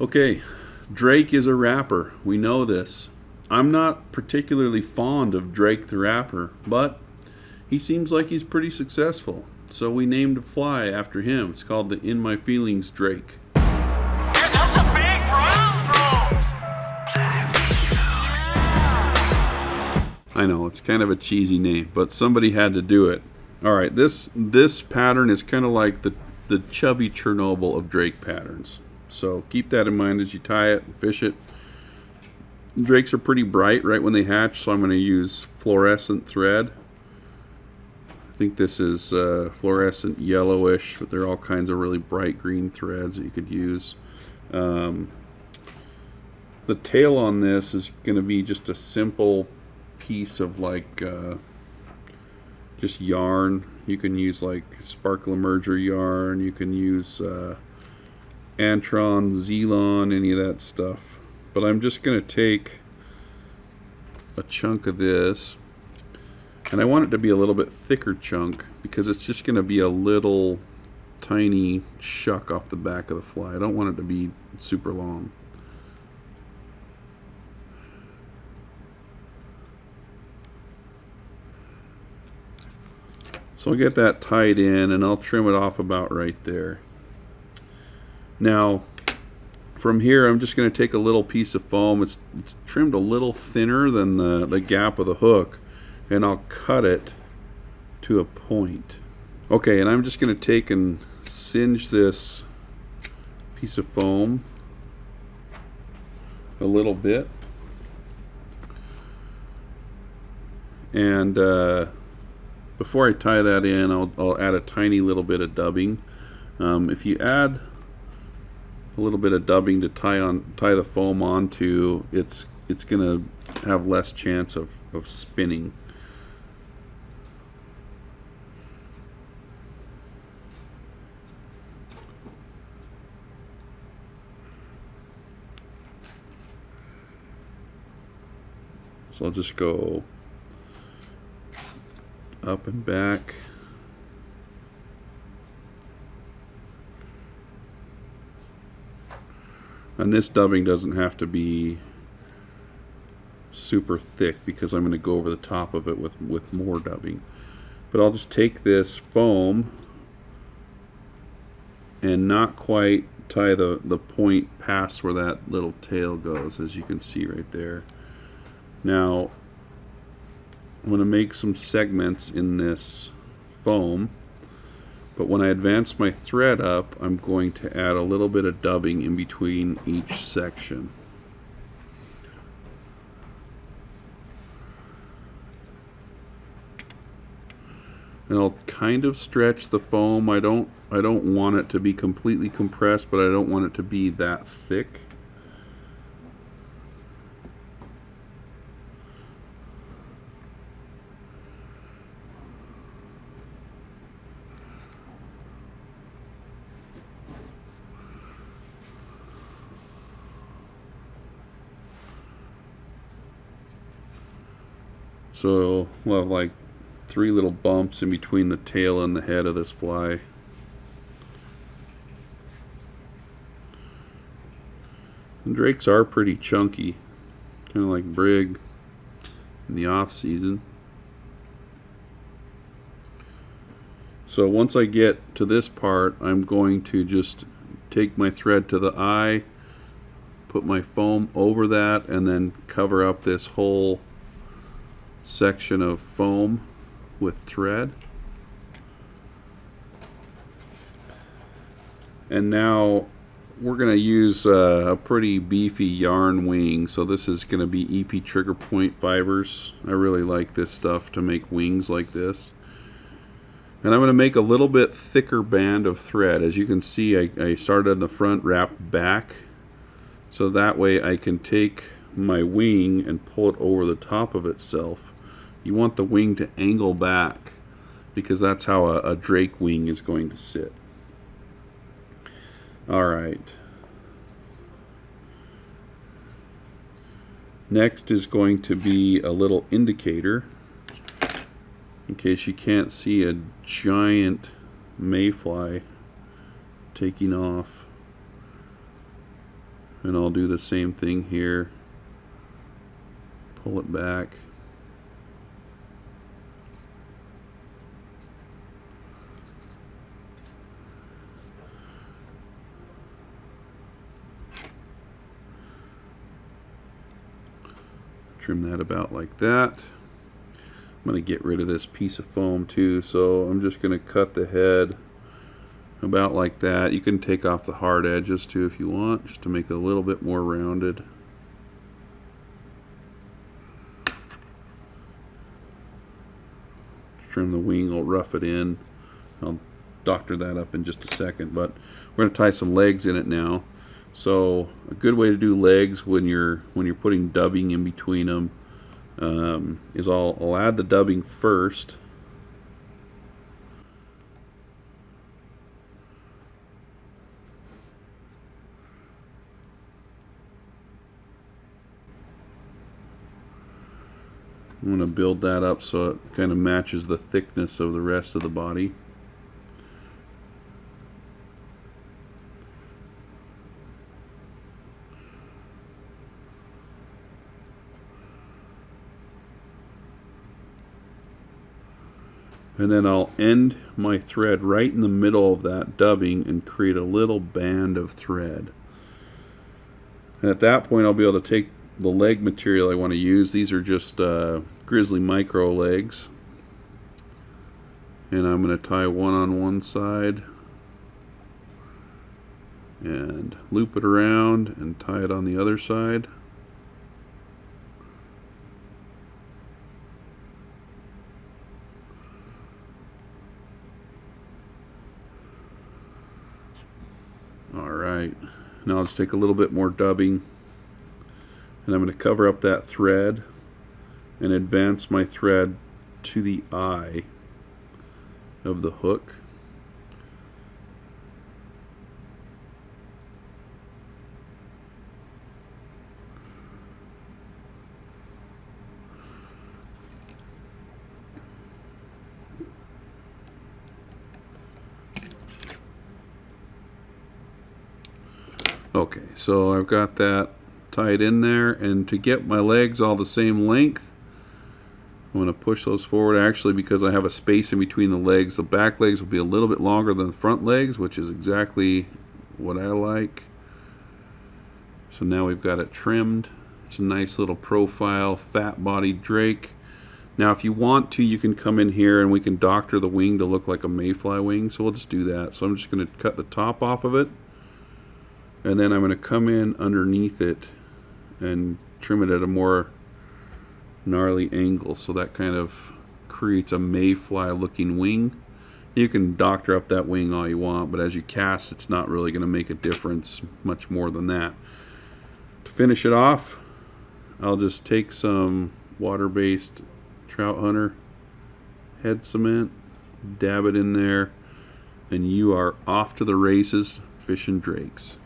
Okay, Drake is a rapper. We know this. I'm not particularly fond of Drake the rapper, but he seems like he's pretty successful. So we named a fly after him. It's called the In My Feelings Drake. Yeah, that's a big brown I know, it's kind of a cheesy name, but somebody had to do it. Alright, this pattern is kind of like the chubby Chernobyl of Drake patterns. So keep that in mind as you tie it and fish it. Drakes are pretty bright right when they hatch, so I'm going to use fluorescent thread. I think this is fluorescent yellowish, but there are all kinds of really bright green threads that you could use. The tail on this is going to be just a simple piece of just yarn. You can use like Sparkle Emerger yarn, you can use Antron, Zelon, any of that stuff. But I'm just going to take a chunk of this, and I want it to be a little bit thicker chunk because it's just going to be a little tiny shuck off the back of the fly. I don't want it to be super long. So I'll get that tied in and I'll trim it off about right there. Now from here I'm just going to take a little piece of foam. It's trimmed a little thinner than the gap of the hook, and I'll cut it to a point. Okay, and I'm just going to take and singe this piece of foam a little bit, and before I tie that in, I'll add a tiny little bit of dubbing. If you add a little bit of dubbing to tie the foam onto, it's gonna have less chance of spinning. So I'll just go up and back. And this dubbing doesn't have to be super thick because I'm going to go over the top of it with more dubbing. But I'll just take this foam and not quite tie the point past where that little tail goes, as you can see right there. Now I'm going to make some segments in this foam, but when I advance my thread up, I'm going to add a little bit of dubbing in between each section. And I'll kind of stretch the foam. I don't want it to be completely compressed, but I don't want it to be that thick. So we'll have like 3 little bumps in between the tail and the head of this fly. And drakes are pretty chunky, kind of like brig in the off season. So once I get to this part, I'm going to just take my thread to the eye, put my foam over that, and then cover up this whole section of foam with thread. And now we're going to use a pretty beefy yarn wing. So this is going to be EP Trigger Point fibers. I really like this stuff to make wings like this. And I'm going to make a little bit thicker band of thread. As you can see, I started in the front, wrapped back, so that way I can take my wing and pull it over the top of itself. You want the wing to angle back because that's how a drake wing is going to sit. Alright. Next is going to be a little indicator in case you can't see a giant mayfly taking off. And I'll do the same thing here. Pull it back. Trim that about like that. I'm going to get rid of this piece of foam too, so I'm just going to cut the head about like that. You can take off the hard edges too if you want, just to make it a little bit more rounded. Trim the wing, I'll rough it in. I'll doctor that up in just a second, but we're going to tie some legs in it now. So a good way to do legs when you're putting dubbing in between them is I'll add the dubbing first. I'm going to build that up so it kind of matches the thickness of the rest of the body. And then I'll end my thread right in the middle of that dubbing and create a little band of thread. And at that point I'll be able to take the leg material I want to use. These are just Grizzly Micro legs. And I'm going to tie one on one side and loop it around and tie it on the other side. Alright, now I'll just take a little bit more dubbing and I'm going to cover up that thread and advance my thread to the eye of the hook. Okay, so I've got that tied in there, and to get my legs all the same length, I'm going to push those forward. Actually, because I have a space in between the legs, the back legs will be a little bit longer than the front legs, which is exactly what I like. So now we've got it trimmed. It's a nice little profile, fat-bodied drake. Now if you want to, you can come in here and we can doctor the wing to look like a mayfly wing, so we'll just do that. So I'm just going to cut the top off of it, and then I'm going to come in underneath it and trim it at a more gnarly angle, so that kind of creates a mayfly looking wing. You can doctor up that wing all you want, but as you cast, it's not really going to make a difference much more than that. To finish it off, I'll just take some water-based Trout Hunter head cement, dab it in there, and you are off to the races fishing drakes.